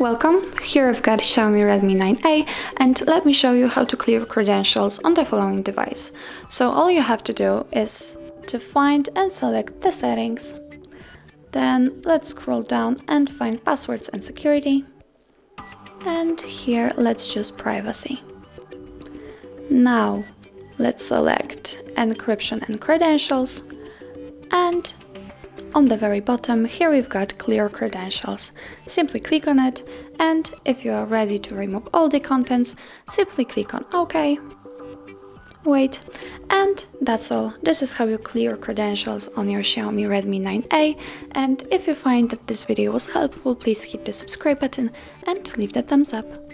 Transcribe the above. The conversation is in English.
Welcome, here I've got Xiaomi Redmi 9A and let me show you how to clear credentials on the following device. So all you have to do is to find and select the settings. Then let's scroll down and find passwords and security. And here let's choose privacy. Now let's select encryption and credentials, and on the very bottom here we've got clear credentials. Simply click on it, and if you are ready to remove all the contents, simply click on OK. Wait, and that's all. This is how you clear credentials on your Xiaomi Redmi 9A, and if you find that this video was helpful, please hit the subscribe button and leave the thumbs up.